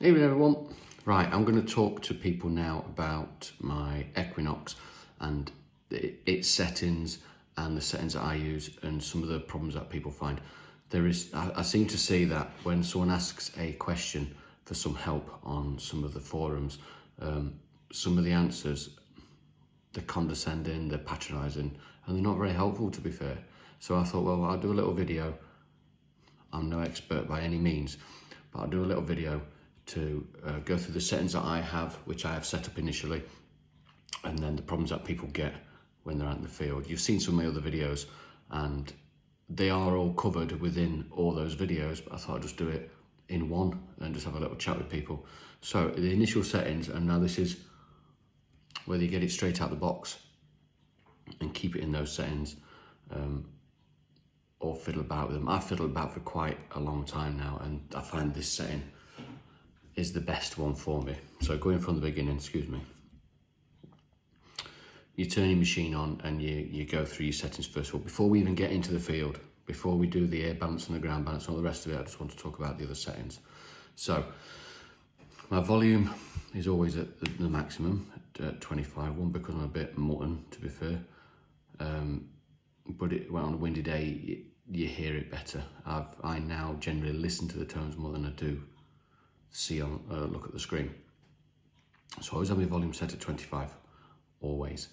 Evening everyone. Right, I'm going to talk to people now about my Equinox and its settings and the settings that I use and some of the problems that people find. I seem to see that when someone asks a question for some help on some of the forums, some of the answers, they're condescending, they're patronising, and they're not very helpful, to be fair. So I thought, well, I'll do a little video. I'm no expert by any means, but I'll do a little video to go through the settings that I have, which I have set up initially, and then the problems that people get when they're out in the field. You've seen some of my other videos and they are all covered within all those videos, but I thought I'd just do it in one and just have a little chat with people. So the initial settings, and now this is whether you get it straight out the box and keep it in those settings, or fiddle about with them. I've fiddled about for quite a long time now, and I find this setting is the best one for me. So going from the beginning, excuse me. You turn your machine on and you go through your settings first of all. Before we even get into the field, before we do the air balance and the ground balance and all the rest of it, I just want to talk about the other settings. So my volume is always at the maximum at 25, one because I'm a bit mutton, to be fair. But when on a windy day, you hear it better. I now generally listen to the tones more than I do look at the screen. So I always have my volume set at 25, always.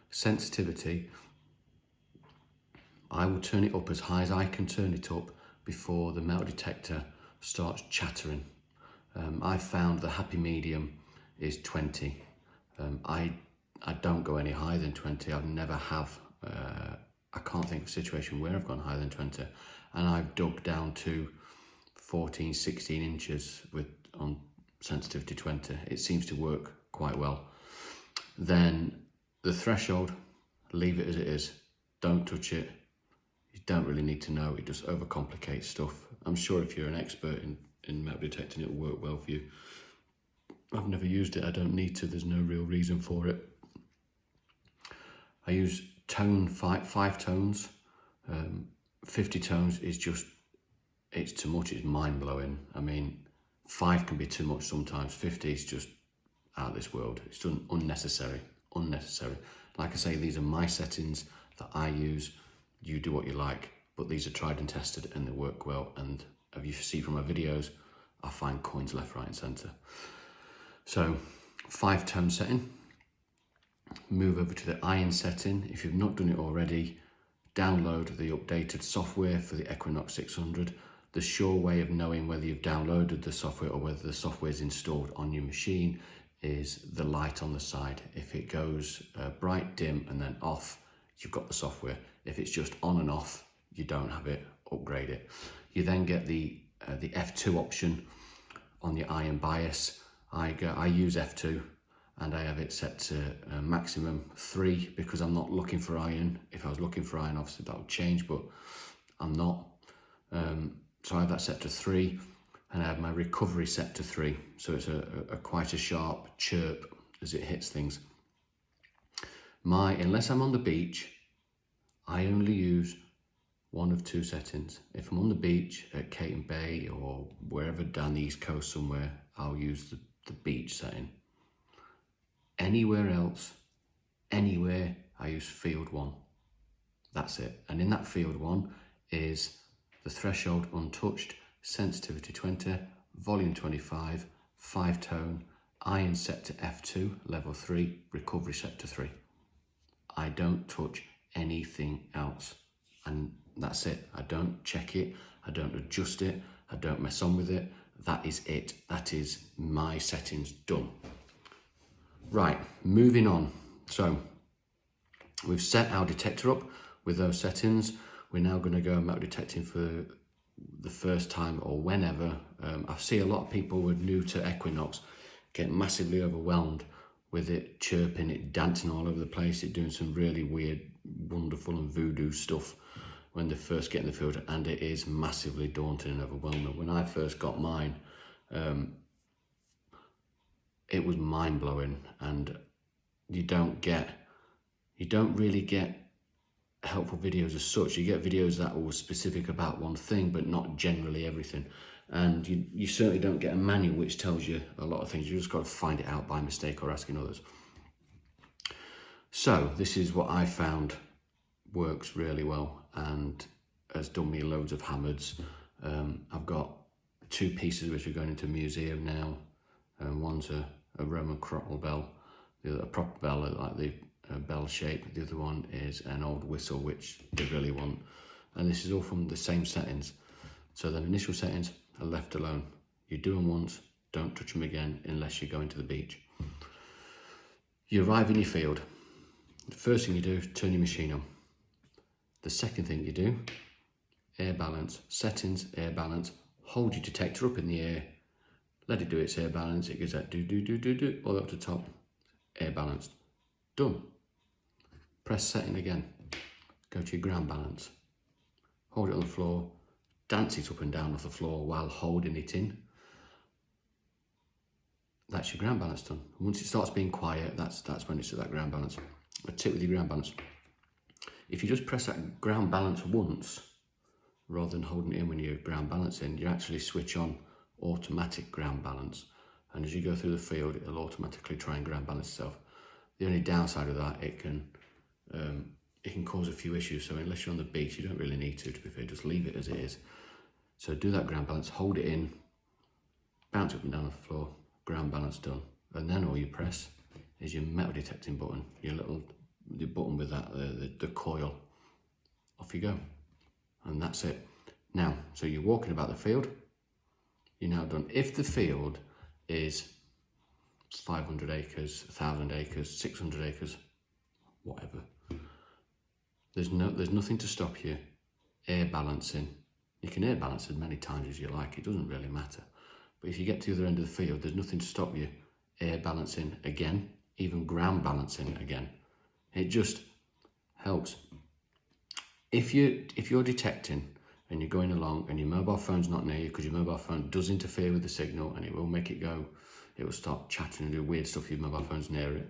Sensitivity, I will turn it up as high as I can turn it up before the metal detector starts chattering. I've found the happy medium is 20. I don't go any higher than 20. I've never have. I can't think of a situation where I've gone higher than 20, and I've dug down to 14, 16 inches on sensitivity 20. It seems to work quite well. Then the threshold, leave it as it is. Don't touch it. You don't really need to know. It just overcomplicates stuff. I'm sure if you're an expert in metal detecting, it'll work well for you. I've never used it. I don't need to. There's no real reason for it. I use five tones. 50 tones is just, it's too much. It's mind blowing. I mean, 5 can be too much sometimes. 50 is just out of this world. It's unnecessary. Like I say, these are my settings that I use. You do what you like, but these are tried and tested and they work well. And as you see from my videos, I find coins left, right and centre. So 5-tone setting. Move over to the iron setting. If you've not done it already, download the updated software for the Equinox 600. The sure way of knowing whether you've downloaded the software or whether the software is installed on your machine is the light on the side. If it goes bright, dim and then off, you've got the software. If it's just on and off, you don't have it. Upgrade it. You then get the F2 option on the iron bias. I use F2 and I have it set to maximum 3 because I'm not looking for iron. If I was looking for iron, obviously that would change, but I'm not. So I have that set to 3 and I have my recovery set to 3. So it's quite a sharp chirp as it hits things. Unless I'm on the beach, I only use one of 2 settings. If I'm on the beach at Caton Bay or wherever down the East Coast somewhere, I'll use the beach setting. Anywhere else, anywhere, I use field 1. That's it. And in that field 1 is the threshold untouched, sensitivity 20, volume 25, 5-tone, iron set to F2, level 3, recovery set to 3. I don't touch anything else. And that's it. I don't check it. I don't adjust it. I don't mess on with it. That is it. That is my settings done. Right, moving on. So we've set our detector up with those settings. We're now going to go metal detecting for the first time or whenever. I see a lot of people who are new to Equinox get massively overwhelmed with it chirping, it dancing all over the place, it doing some really weird, wonderful and voodoo stuff when they first get in the field, and it is massively daunting and overwhelming. When I first got mine, it was mind-blowing, and you don't really get helpful videos as such. You get videos that were specific about one thing, but not generally everything. And you certainly don't get a manual which tells you a lot of things. You just got to find it out by mistake or asking others. So this is what I found works really well and has done me loads of hammers. I've got 2 pieces which are going into a museum now. One's a Roman crottle bell, the other a proper bell like the bell shape. The other one is an old whistle which they really want. And this is all from the same settings. So the initial settings are left alone. You do them once, don't touch them again unless you're going to the beach. You arrive in your field. The first thing you do is turn your machine on. The second thing you do, air balance, settings, air balance, hold your detector up in the air, let it do its air balance, it goes that do, all the way up to the top, air balanced, done. Press setting again, go to your ground balance, hold it on the floor, dance it up and down off the floor while holding it in. That's your ground balance done. Once it starts being quiet, that's when it's at that ground balance. A tip with your ground balance. If you just press that ground balance once, rather than holding it in when you're ground balancing, you actually switch on automatic ground balance. And as you go through the field, it'll automatically try and ground balance itself. The only downside of that, it can cause a few issues. So unless you're on the beach, you don't really need to be fair, just leave it as it is. So do that ground balance, hold it in, bounce up and down the floor, ground balance done. And then all you press is your metal detecting button, the button with that, the coil. Off you go. And that's it. Now, so you're walking about the field, you're now done. If the field is 500 acres, 1,000 acres, 600 acres, whatever, there's nothing to stop you air balancing. You can air balance as many times as you like, it doesn't really matter. But if you get to the other end of the field, there's nothing to stop you air balancing again, even ground balancing again. It just helps. If you're detecting and you're going along and your mobile phone's not near you, because your mobile phone does interfere with the signal and it will make it go, it will start chatting and do weird stuff if your mobile phone's near it.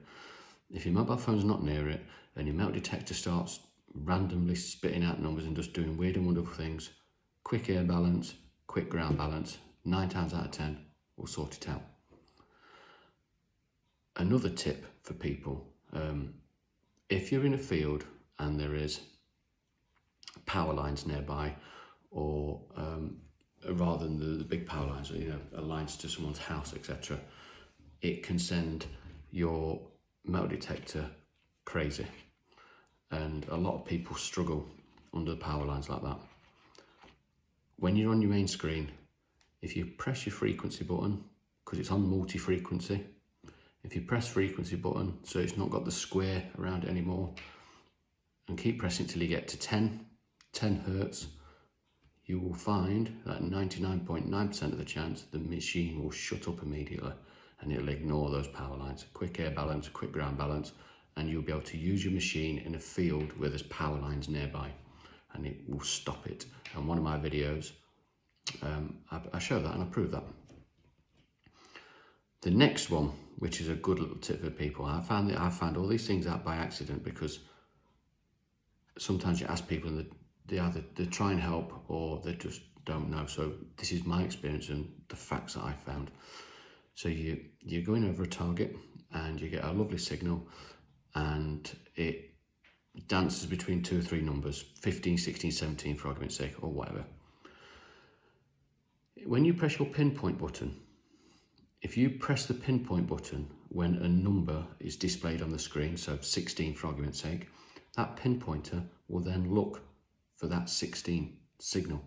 If your mobile phone's not near it and your metal detector starts randomly spitting out numbers and just doing weird and wonderful things, quick air balance, quick ground balance, 9 times out of 10 will sort it out. Another tip for people, if you're in a field and there is power lines nearby, or rather than the big power lines, lines to someone's house, etc., it can send your metal detector crazy. And a lot of people struggle under the power lines like that. When you're on your main screen, if you press your frequency button, because it's on multi-frequency, if you press frequency button so it's not got the square around it anymore, and keep pressing till you get to 10 hertz, you will find that 99.9% of the chance the machine will shut up immediately and it'll ignore those power lines. Quick air balance, quick ground balance, and you'll be able to use your machine in a field where there's power lines nearby and it will stop it. And one of my videos, I show that and I prove that. The next one, which is a good little tip for people, I found all these things out by accident, because sometimes you ask people and they try and help or they just don't know. So this is my experience and the facts that I found. So you're going over a target and you get a lovely signal and it dances between 2 or 3 numbers, 15, 16, 17 for argument's sake, or whatever. When you press your pinpoint button, if you press the pinpoint button when a number is displayed on the screen, so 16 for argument's sake, that pinpointer will then look for that 16 signal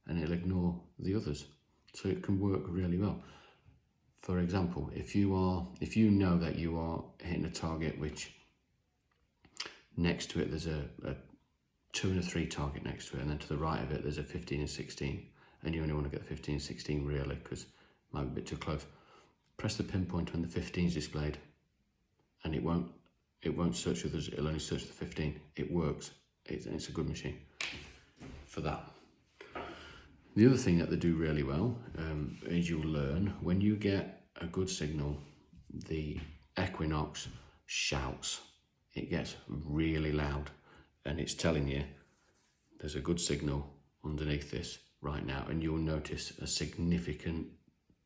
and it'll ignore the others. So it can work really well. For example, if you know that you are hitting a target which next to it there's a 2 and a 3 target next to it, and then to the right of it there's a 15 and 16, and you only want to get the 15 and 16 really because it might be a bit too close. Press the pinpoint when the 15 is displayed and it won't search others, it'll only search the 15. It works. It's a good machine for that. The other thing that they do really well is you'll learn when you get a good signal, the Equinox shouts. It gets really loud and it's telling you there's a good signal underneath this. right now, and you'll notice a significant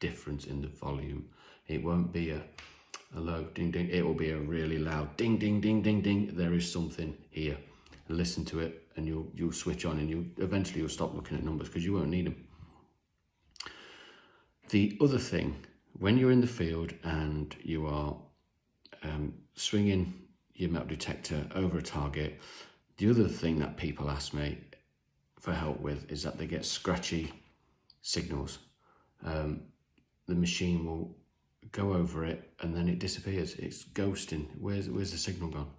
difference in the volume. It won't be a low ding ding, it will be a really loud ding ding ding ding ding. There is something here. Listen to it and you'll switch on, and you'll stop looking at numbers because you won't need them. The other thing, when you're in the field and you are swinging your metal detector over a target, the other thing that people ask me for help with is that they get scratchy signals. The machine will go over it and then it disappears. It's ghosting. Where's the signal gone?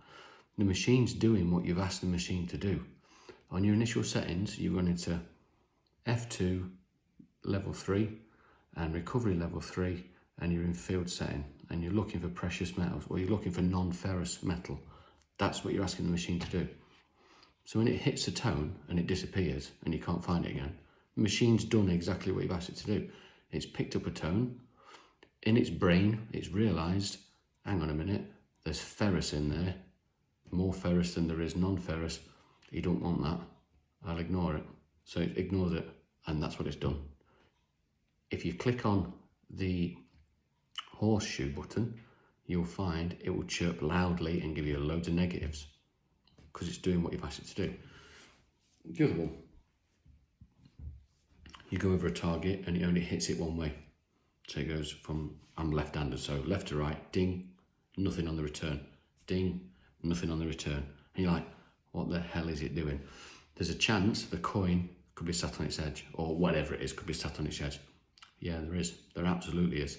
The machine's doing what you've asked the machine to do. On your initial settings, you run into F2 level 3 and recovery level 3, and you're in field setting and you're looking for precious metals, or you're looking for non-ferrous metal. That's what you're asking the machine to do. So when it hits a tone and it disappears and you can't find it again, the machine's done exactly what you've asked it to do. It's picked up a tone. In its brain, it's realised, hang on a minute, there's ferrous in there, more ferrous than there is non-ferrous. You don't want that. I'll ignore it. So it ignores it, and that's what it's done. If you click on the horseshoe button, you'll find it will chirp loudly and give you loads of negatives because it's doing what you've asked it to do. The other one, you go over a target and it only hits it one way. So it goes from, I'm left-handed, so left to right, ding, nothing on the return, ding, nothing on the return. And you're like, what the hell is it doing? There's a chance the coin could be sat on its edge, or whatever it is could be sat on its edge. Yeah, there is. There absolutely is.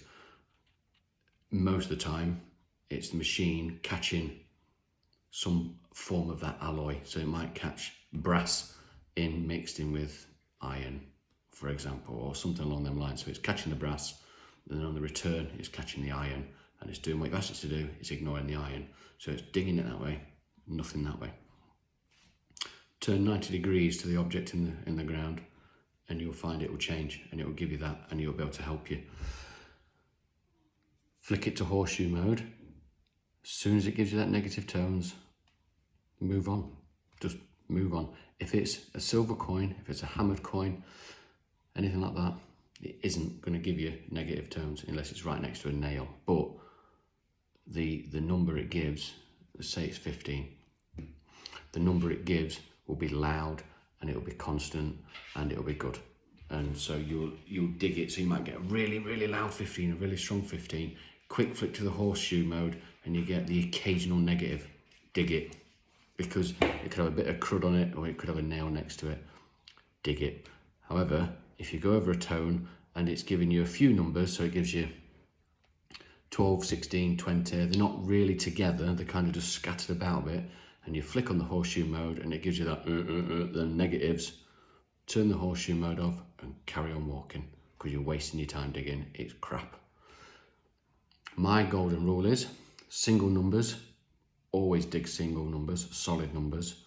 Most of the time, it's the machine catching some form of that alloy. So it might catch brass mixed in with iron, for example, or something along them lines. So it's catching the brass, and then on the return, it's catching the iron, and it's doing what you've asked it to do. It's ignoring the iron. So it's dinging it that way, nothing that way. Turn 90 degrees to the object in the ground, and you'll find it will change, and it will give you that, and you'll be able to help you. Flick it to horseshoe mode. As soon as it gives you that negative tones, move on. Just move on. If it's a silver coin, if it's a hammered coin, anything like that, it isn't going to give you negative tones unless it's right next to a nail. But the number it gives, let's say it's 15, the number it gives will be loud, and it'll be constant, and it'll be good. And so you'll dig it. So you might get a really, really loud 15, a really strong 15, quick flick to the horseshoe mode, and you get the occasional negative. Dig it, because it could have a bit of crud on it, or it could have a nail next to it. Dig it. However, if you go over a tone and it's giving you a few numbers, so it gives you 12, 16, 20, they're not really together, they're kind of just scattered about a bit, and you flick on the horseshoe mode and it gives you that the negatives, turn the horseshoe mode off and carry on walking, because you're wasting your time digging. It's crap. My golden rule is single numbers, always dig single numbers, solid numbers.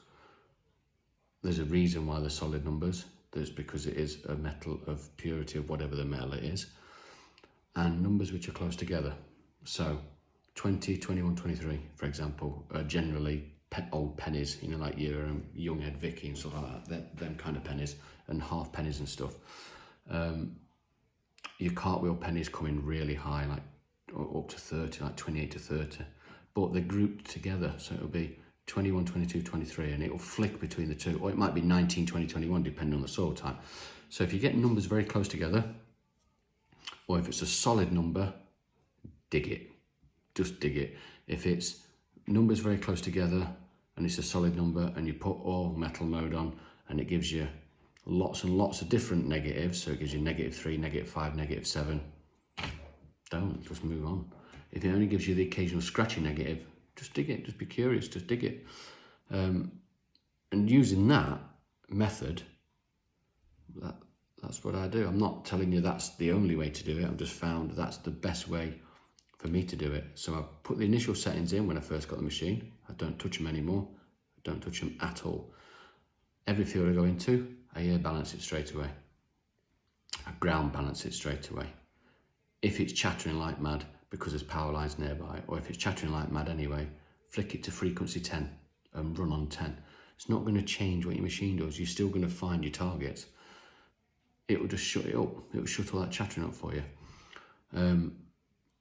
There's a reason why they're solid numbers. There's because it is a metal of purity of whatever the metal it is, and numbers which are close together. So 20, 21, 23, for example, are generally old pennies, you know, like your young Ed Vicky and stuff like that, them kind of pennies, and half pennies and stuff. Your cartwheel pennies come in really high, like up to 30, like 28 to 30, but they're grouped together, so it'll be 21, 22, 23, and it'll flick between the two, or it might be 19, 20, 21, depending on the soil type. So if you get numbers very close together, or if it's a solid number, dig it. Just dig it. If it's numbers very close together and it's a solid number, and you put all metal mode on and it gives you lots and lots of different negatives, so it gives you -3, -5, -7, don't, just move on. If it only gives you the occasional scratchy negative, just dig it, just be curious, just dig it. And using that method, that's what I do. I'm not telling you that's the only way to do it. I've just found that's the best way for me to do it. So I put the initial settings in when I first got the machine. I don't touch them anymore. I don't touch them at all. Every field I go into, I air balance it straight away. I ground balance it straight away. If it's chattering like mad because there's power lines nearby, or if it's chattering like mad anyway, flick it to frequency 10 and run on 10. It's not going to change what your machine does. You're still going to find your targets. it will just shut it up. It will shut all that chattering up for you.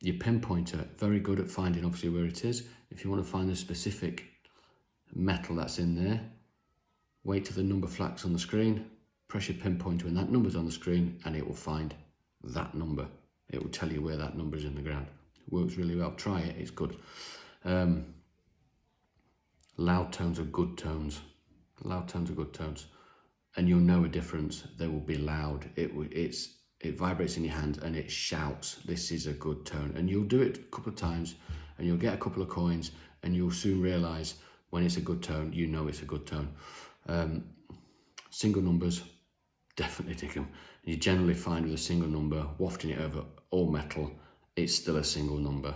Your pinpointer, very good at finding obviously where it is. If you want to find the specific metal that's in there, wait till the number flags on the screen, press your pinpointer when that number's on the screen, and it will find that number. It will tell you where that number is in the ground. It works really well. Try it, it's good. Loud tones are good tones. Loud tones are good tones. And you'll know a difference. They will be loud. It vibrates in your hand and it shouts, this is a good tone. And you'll do it a couple of times and you'll get a couple of coins and you'll soon realise when it's a good tone, you know it's a good tone. Single numbers, definitely dig them. You generally find with a single number, wafting it over all metal, it's still a single number.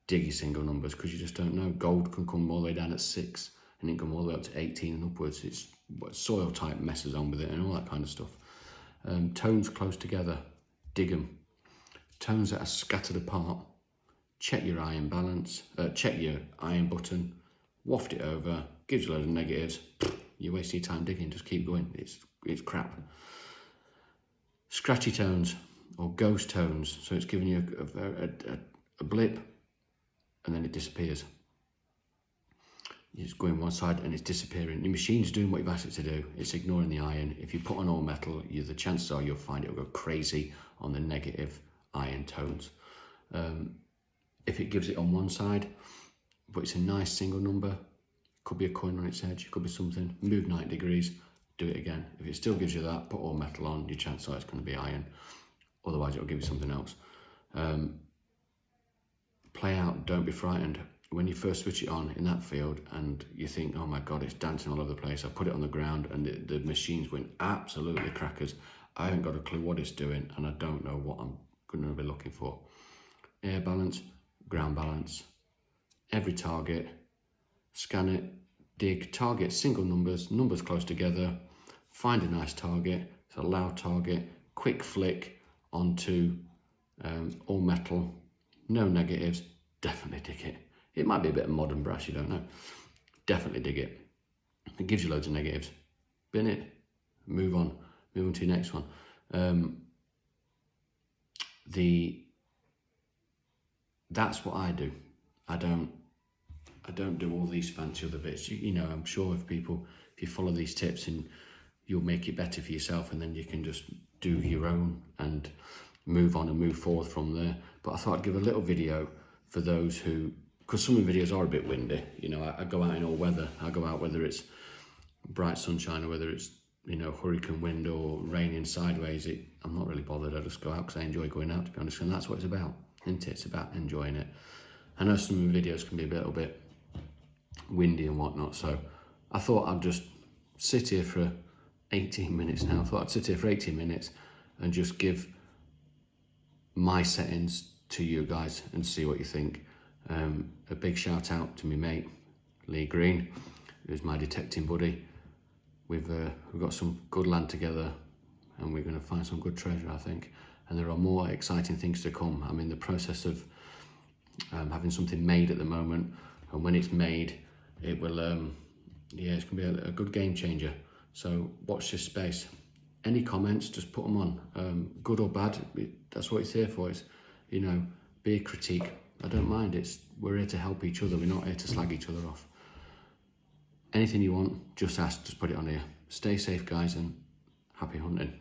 Dig your single numbers because you just don't know. Gold can come all the way down at 6 and it can come all the way up to 18 and upwards. It's soil type messes on with it and all that kind of stuff. Tones close together, dig them. Tones that are scattered apart, check your iron balance, check your iron button, waft it over, gives you a load of negatives. You're wasting your time digging, just keep going. It's crap. Scratchy tones or ghost tones, so it's giving you a blip and then it disappears. It's going one side and it's disappearing. Your machine's doing what you've asked it to do. It's ignoring the iron. If you put on all metal, the chances are you'll find it will go crazy on the negative iron tones. If it gives it on one side, but it's a nice single number, could be a coin on its edge, could be something, move 90 degrees, do it again. If it still gives you that, put all metal on, your chances are it's going to be iron. Otherwise it'll give you something else. Play out, don't be frightened. When you first switch it on in that field and you think, oh my God, it's dancing all over the place. I put it on the ground and the machine's going absolutely crackers. I haven't got a clue what it's doing and I don't know what I'm going to be looking for. Air balance, ground balance, every target, scan it, dig, target single numbers, numbers close together, find a nice target, it's a loud target, quick flick onto all metal, no negatives, definitely dig it. It might be a bit of modern brass, you don't know. Definitely dig it. It gives you loads of negatives. Bin it, move on to your next one. That's what I do. I don't do all these fancy other bits. You know, I'm sure if you follow these tips and you'll make it better for yourself and then you can just do your own and move on and move forward from there. But I thought I'd give a little video for those who, because some of the videos are a bit windy, you know, I go out in all weather. I go out whether it's bright sunshine or whether it's, you know, hurricane wind or raining sideways. I'm not really bothered. I just go out because I enjoy going out, to be honest, and that's what it's about, isn't it? It's about enjoying it. I know some of the videos can be a little bit windy and whatnot, so I thought I'd just sit here for 18 minutes now. I thought I'd sit here for 18 minutes and just give my settings to you guys and see what you think. A big shout out to my mate Lee Green, who's my detecting buddy. We've got some good land together and we're going to find some good treasure, I think, and there are more exciting things to come. I'm in the process of having something made at the moment, and when it's made it will it's going to be a good game changer, so watch this space. Any comments, just put them on, good or bad. That's what it's here for. It's, you know, be a critique. I don't mind. We're here to help each other. We're not here to slag each other off. Anything you want, just ask, just put it on here. Stay safe, guys, and happy hunting.